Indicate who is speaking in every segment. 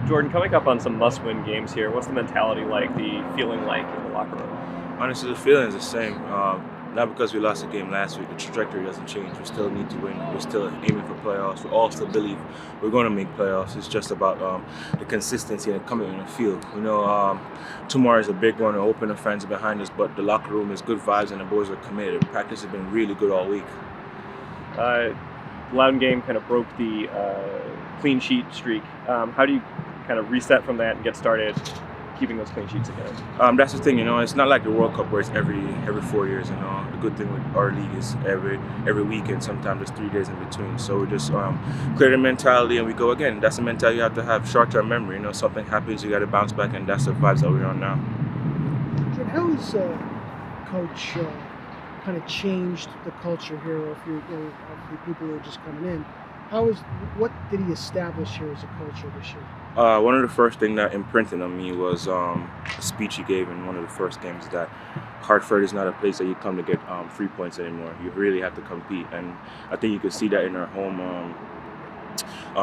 Speaker 1: Jordan, coming up on some must-win games here, what's the mentality like, the feeling like in the locker room?
Speaker 2: Honestly, the feeling is the same. Not because we lost a game last week, the trajectory doesn't change. We still need to win. We're still aiming for playoffs. We all still believe we're going to make playoffs. It's just about the consistency and coming in the field. Tomorrow is a big one. We're open, the fans are behind us, but the locker room is good vibes and the boys are committed. Practice has been really good all week.
Speaker 1: Loudon game kind of broke the clean sheet streak. How do you kind of reset from that and get started keeping those clean sheets again?
Speaker 2: That's the thing, it's not like the World Cup where it's every 4 years. The good thing with our league is every weekend, sometimes there's 3 days in between. So we just clear the mentality and we go again. That's the mentality you have to have, short-term memory. Something happens, you got to bounce back, and that's the vibes that we're on now.
Speaker 3: How has Coach kind of changed the culture here, or if you're the people who are just coming in? What did he establish here as a culture this year?
Speaker 2: One of the first things that imprinted on me was a speech he gave in one of the first games, that Hartford is not a place that you come to get 3 points anymore. You really have to compete, and I think you could see that in our home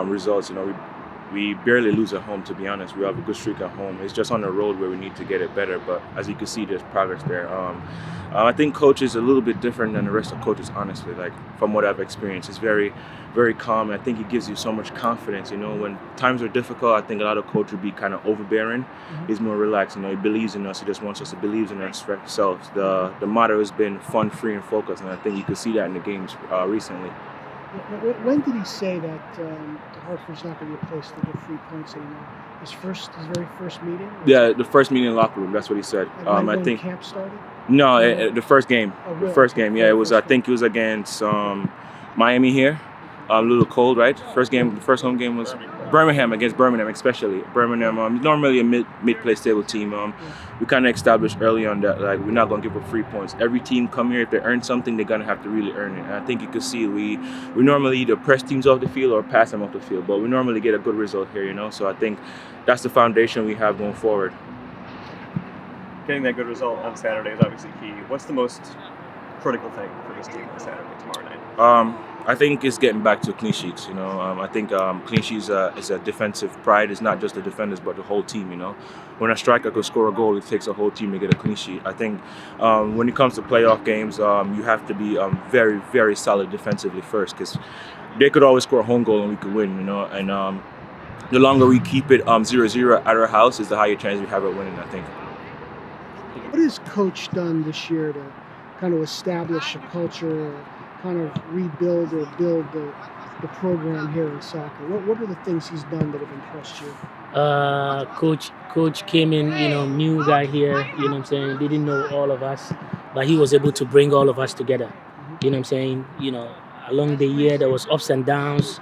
Speaker 2: results. We barely lose at home, to be honest. We have a good streak at home. It's just on the road where we need to get it better, but as you can see, there's progress there. I think coach is a little bit different than the rest of coaches, honestly, like from what I've experienced. It's very, very calm. I think he gives you so much confidence. When times are difficult, I think a lot of coaches would be kind of overbearing. Mm-hmm. He's more relaxed. He believes in us. He just wants us to believe in ourselves. The motto has been fun, free, and focused, and I think you could see that in the games recently.
Speaker 3: When did he say that Hartford's not going to be a place to get 3 points anymore? His very first meeting?
Speaker 2: Yeah, the first meeting in the locker room. That's what he said.
Speaker 3: I think camp started.
Speaker 2: No, the first game.
Speaker 3: Oh, really?
Speaker 2: The first game. Yeah, it was. I think it was against Miami here. A little cold, right? The first home game was Birmingham, against Birmingham, especially. Birmingham, normally a mid-place table team. We kind of established early on that we're not going to give up 3 points. Every team come here, if they earn something, they're going to have to really earn it. And I think you can see we normally either press teams off the field or pass them off the field, but we normally get a good result here, So I think that's the foundation we have going forward.
Speaker 1: Getting that good result on Saturday is obviously key. What's the most critical thing for this team on Saturday, tomorrow night?
Speaker 2: I think it's getting back to clean sheets. I think clean sheets is a defensive pride. It's not just the defenders, but the whole team. When a striker could score a goal, it takes a whole team to get a clean sheet. I think when it comes to playoff games, you have to be very, very solid defensively first, because they could always score a home goal and we could win. And the longer we keep it 0-0 at our house, is the higher chance we have of winning, I think.
Speaker 3: What has Coach done this year to kind of establish a culture, kind of rebuild or build the program here in soccer? What are the things he's done that have impressed you?
Speaker 4: Coach came in, new guy here, didn't know all of us, but he was able to bring all of us together. Along the year there was ups and downs,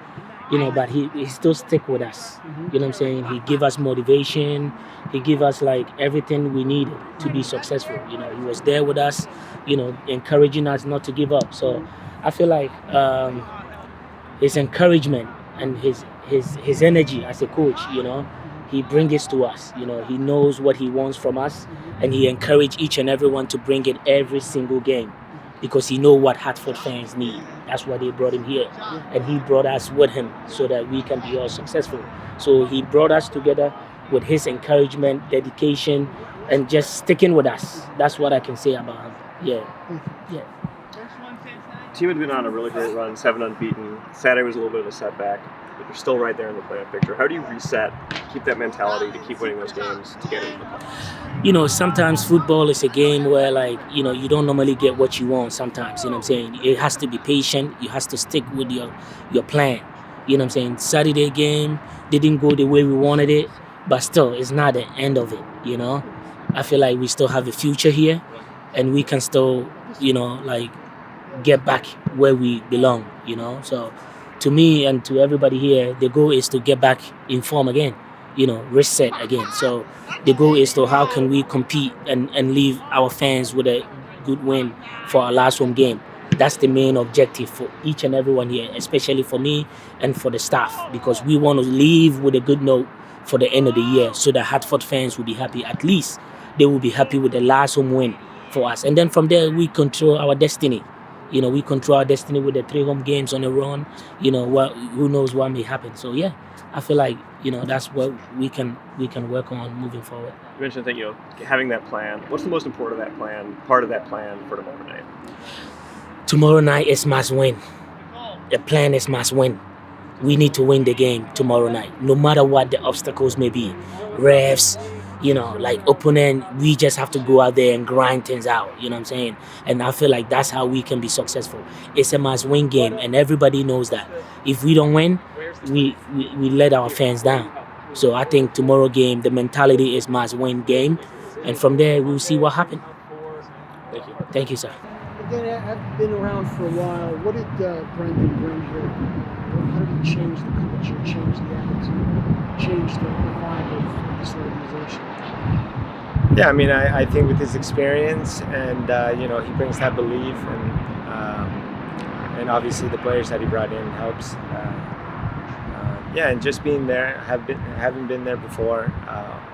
Speaker 4: but he still stick with us. Mm-hmm. He gave us motivation. He gave us everything we needed to be successful. He was there with us, encouraging us not to give up. So I feel like his encouragement and his energy as a coach, he brings it to us. He knows what he wants from us, and he encourages each and everyone to bring it every single game, because he knows what Hartford fans need. That's why they brought him here, and he brought us with him so that we can be all successful. So he brought us together with his encouragement, dedication, and just sticking with us. That's what I can say about him. Yeah.
Speaker 1: Team had been on a really great run, 7 unbeaten. Saturday was a little bit of a setback, but you're still right there in the playoff picture. How do you reset, keep that mentality to keep winning those games to get into the playoffs?
Speaker 4: Sometimes football is a game where you don't normally get what you want sometimes. It has to be patient. You have to stick with your plan. Saturday game didn't go the way we wanted it, but still, it's not the end of it. I feel like we still have a future here, and we can still, get back where we belong. So to me and to everybody here, the goal is to get back in form again, reset again. So the goal is to how can we compete and leave our fans with a good win for our last home game. That's the main objective for each and everyone here, especially for me and for the staff, because we want to leave with a good note for the end of the year, so that Hartford fans will be happy. At least they will be happy with the last home win for us. And then from there, we control our destiny. We control our destiny with the 3 home games on the run. Who knows what may happen. So, yeah. I feel like that's what we can work on moving forward.
Speaker 1: You mentioned that having that plan. What's the most important part of that plan for tomorrow night?
Speaker 4: Tomorrow night is must win. The plan is must win. We need to win the game tomorrow night, no matter what the obstacles may be. Refs, like opponent, we just have to go out there and grind things out, you know what I'm saying? And I feel like that's how we can be successful. It's a must-win game, and everybody knows that. If we don't win, we let our fans down. So I think tomorrow game, the mentality is must-win game, and from there, we'll see what happens.
Speaker 1: Thank you.
Speaker 4: Thank you, sir.
Speaker 3: Again, I've been around for a while. What did Brendan bring here? How did he change the culture, change the attitude, change the vibe of this organization?
Speaker 5: Yeah, I mean, I think with his experience and he brings that belief, and obviously the players that he brought in helps. And just being there, having been there before,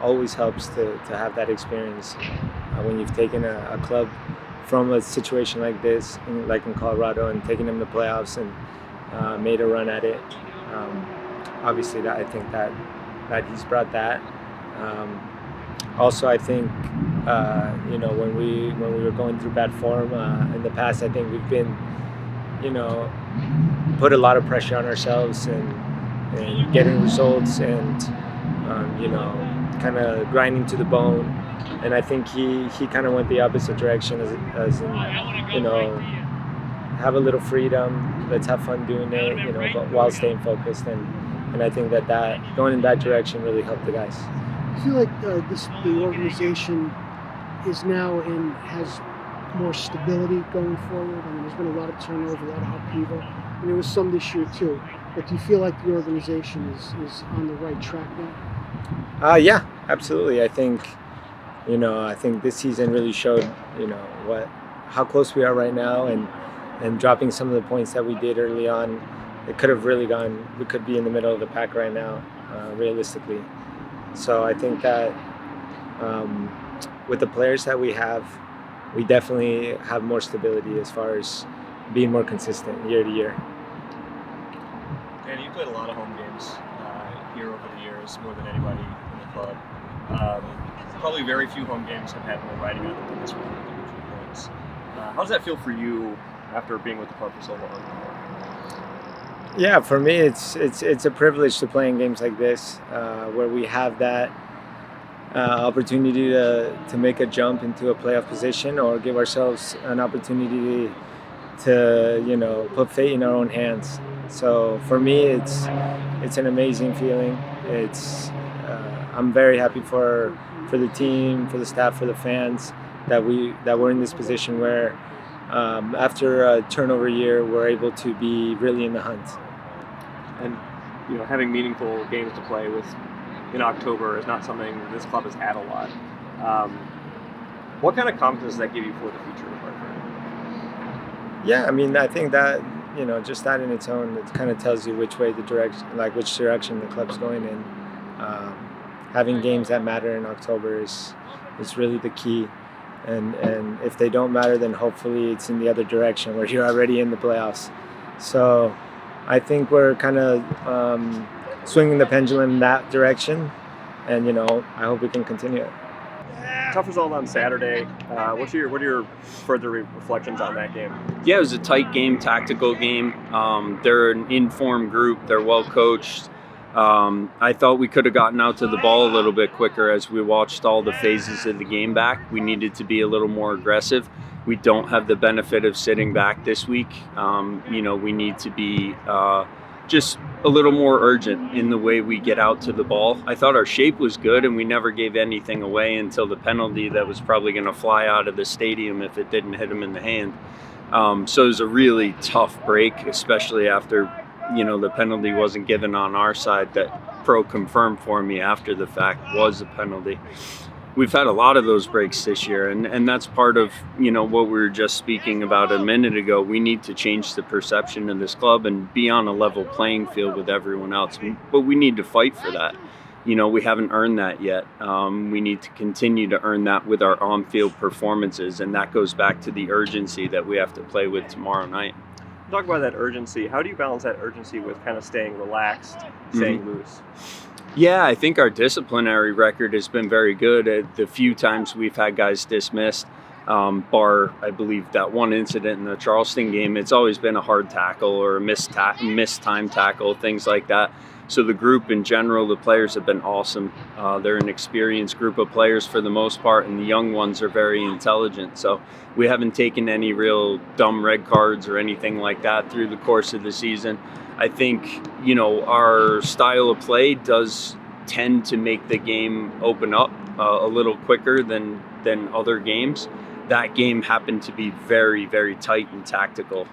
Speaker 5: always helps to have that experience when you've taken a club from a situation like this, like in Colorado, and taking them to playoffs and made a run at it. Obviously, that I think that he's brought that. Also, I think when we were going through bad form in the past, I think we've been put a lot of pressure on ourselves and getting results and kind of grinding to the bone. And I think he kind of went the opposite direction, as in, have a little freedom, let's have fun doing it, but while staying focused. And I think that going in that direction really helped the guys.
Speaker 3: I feel like the organization is now has more stability going forward. I mean, there's been a lot of turnover, a lot of upheaval, and there was some this year too. But do you feel like the organization is on the right track now?
Speaker 5: Yeah, absolutely. I think this season really showed, how close we are right now, and dropping some of the points that we did early on, it could have really gone. We could be in the middle of the pack right now, realistically. So I think that with the players that we have, we definitely have more stability as far as being more consistent year to year.
Speaker 1: Danny, you played a lot of home games here over the years, more than anybody in the club. Probably very few home games have had more riding on them than this one, with 3 points. How does that feel for you after being with the club for so long?
Speaker 5: Yeah, for me, it's a privilege to play in games like this, where we have that opportunity to make a jump into a playoff position, or give ourselves an opportunity to put fate in our own hands. So for me, it's an amazing feeling. I'm very happy for the team, for the staff, for the fans that we're in this position where after a turnover year, we're able to be really in the hunt.
Speaker 1: And having meaningful games to play with in October is not something this club has had a lot. What kind of confidence does that give you for the future of Hartford?
Speaker 5: Yeah, I mean, I think that just that in its own, it kind of tells you which direction the club's going in. Having games that matter in October is really the key. And if they don't matter, then hopefully it's in the other direction where you're already in the playoffs. So I think we're kind of swinging the pendulum in that direction, and I hope we can continue it.
Speaker 1: Tough result on Saturday. What are your further reflections on that game?
Speaker 6: Yeah, it was a tight game, tactical game. They're an informed group. They're well coached. I thought we could have gotten out to the ball a little bit quicker as we watched all the phases of the game back. We needed to be a little more aggressive. We don't have the benefit of sitting back this week. We need to be just a little more urgent in the way we get out to the ball. I thought our shape was good, and we never gave anything away until the penalty that was probably going to fly out of the stadium if it didn't hit him in the hand. So it was a really tough break, especially after the penalty wasn't given on our side. That Pro confirmed for me after the fact was a penalty. We've had a lot of those breaks this year, and that's part of what we were just speaking about a minute ago. We need to change the perception of this club and be on a level playing field with everyone else, but we need to fight for that. We haven't earned that yet. We need to continue to earn that with our on-field performances, and that goes back to the urgency that we have to play with tomorrow night.
Speaker 1: Talk about that urgency. How do you balance that urgency with kind of staying relaxed, staying loose?
Speaker 6: Yeah, I think our disciplinary record has been very good. At the few times we've had guys dismissed, bar, I believe, that one incident in the Charleston game, it's always been a hard tackle or a missed time tackle, things like that. So the group in general, the players have been awesome. They're an experienced group of players for the most part, and the young ones are very intelligent. So we haven't taken any real dumb red cards or anything like that through the course of the season. I think, our style of play does tend to make the game open up a little quicker than other games. That game happened to be very, very tight and tactical.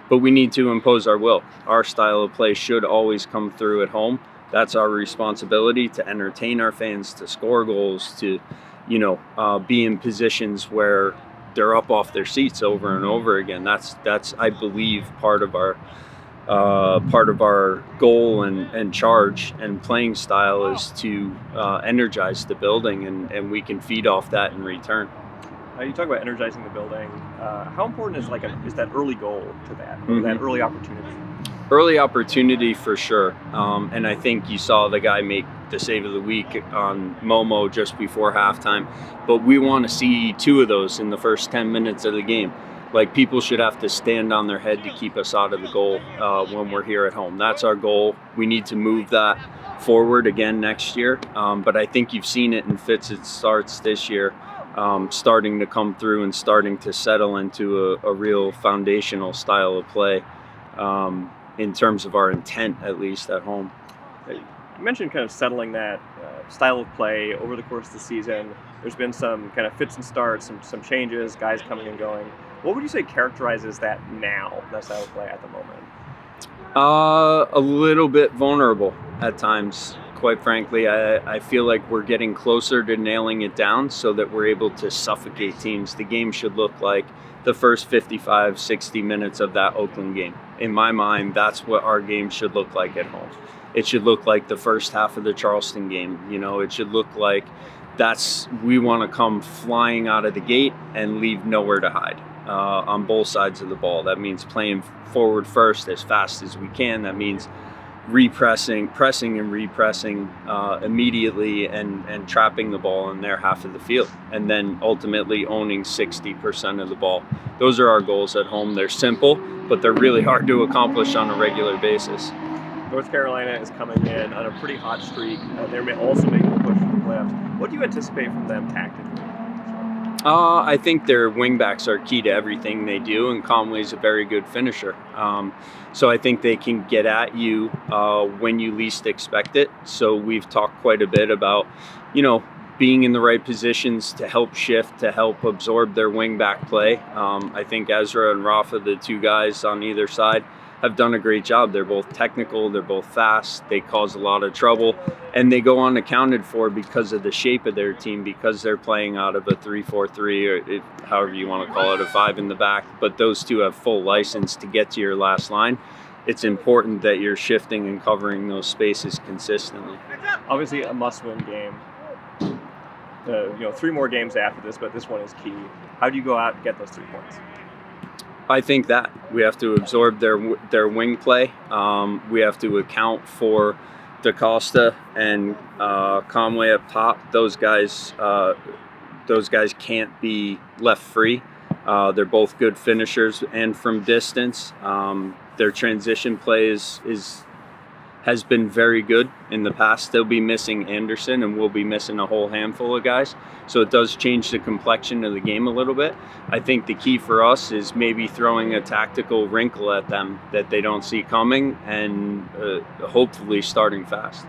Speaker 6: But we need to impose our will. Our style of play should always come through at home. That's our responsibility, to entertain our fans, to score goals, to, be in positions where they're up off their seats over and over again. That's I believe part of our goal and charge and playing style is to energize the building, and we can feed off that in return.
Speaker 1: You talk about energizing the building. How important is that early goal to that, or that early opportunity?
Speaker 6: Early opportunity for sure. And I think you saw the guy make the save of the week on Momo just before halftime. But we want to see 2 of those in the first 10 minutes of the game. Like, people should have to stand on their head to keep us out of the goal when we're here at home. That's our goal. We need to move that forward again next year. But I think you've seen it in fits and starts this year. Starting to come through and starting to settle into a real foundational style of play, in terms of our intent, at least at home.
Speaker 1: You mentioned kind of settling that style of play over the course of the season. There's been some kind of fits and starts, some changes, guys coming and going. What would you say characterizes that now, that style of play at the moment?
Speaker 6: A little bit vulnerable at times. Quite frankly, I feel like we're getting closer to nailing it down so that we're able to suffocate teams. The game should look like the first 55, 60 minutes of that Oakland game. In my mind, that's what our game should look like at home. It should look like the first half of the Charleston game. It should look like we want to come flying out of the gate and leave nowhere to hide on both sides of the ball. That means playing forward first as fast as we can. That means pressing and repressing immediately and trapping the ball in their half of the field, and then ultimately owning 60% of the ball. Those are our goals at home. They're simple, but they're really hard to accomplish on a regular basis.
Speaker 1: North Carolina is coming in on a pretty hot streak. They're also making a push for the playoffs. What do you anticipate from them tactically?
Speaker 6: I think their wingbacks are key to everything they do, and Conway's a very good finisher. So I think they can get at you when you least expect it. So we've talked quite a bit about, being in the right positions to help shift, to help absorb their wingback play. I think Ezra and Rafa, the 2 guys on either side, have done a great job. They're both technical, they're both fast, they cause a lot of trouble, and they go unaccounted for because of the shape of their team, because they're playing out of a 3-4-3, or however you want to call it, a 5 in the back. But those 2 have full license to get to your last line. It's important that you're shifting and covering those spaces consistently.
Speaker 1: Obviously a must-win game. 3 more games after this, but this one is key. How do you go out and get those 3 points?
Speaker 6: I think that we have to absorb their wing play. We have to account for DaCosta and Conway up top. Those guys can't be left free. They're both good finishers and from distance. Their transition play has been very good in the past. They'll be missing Anderson, and we'll be missing a whole handful of guys. So it does change the complexion of the game a little bit. I think the key for us is maybe throwing a tactical wrinkle at them that they don't see coming, and hopefully starting fast.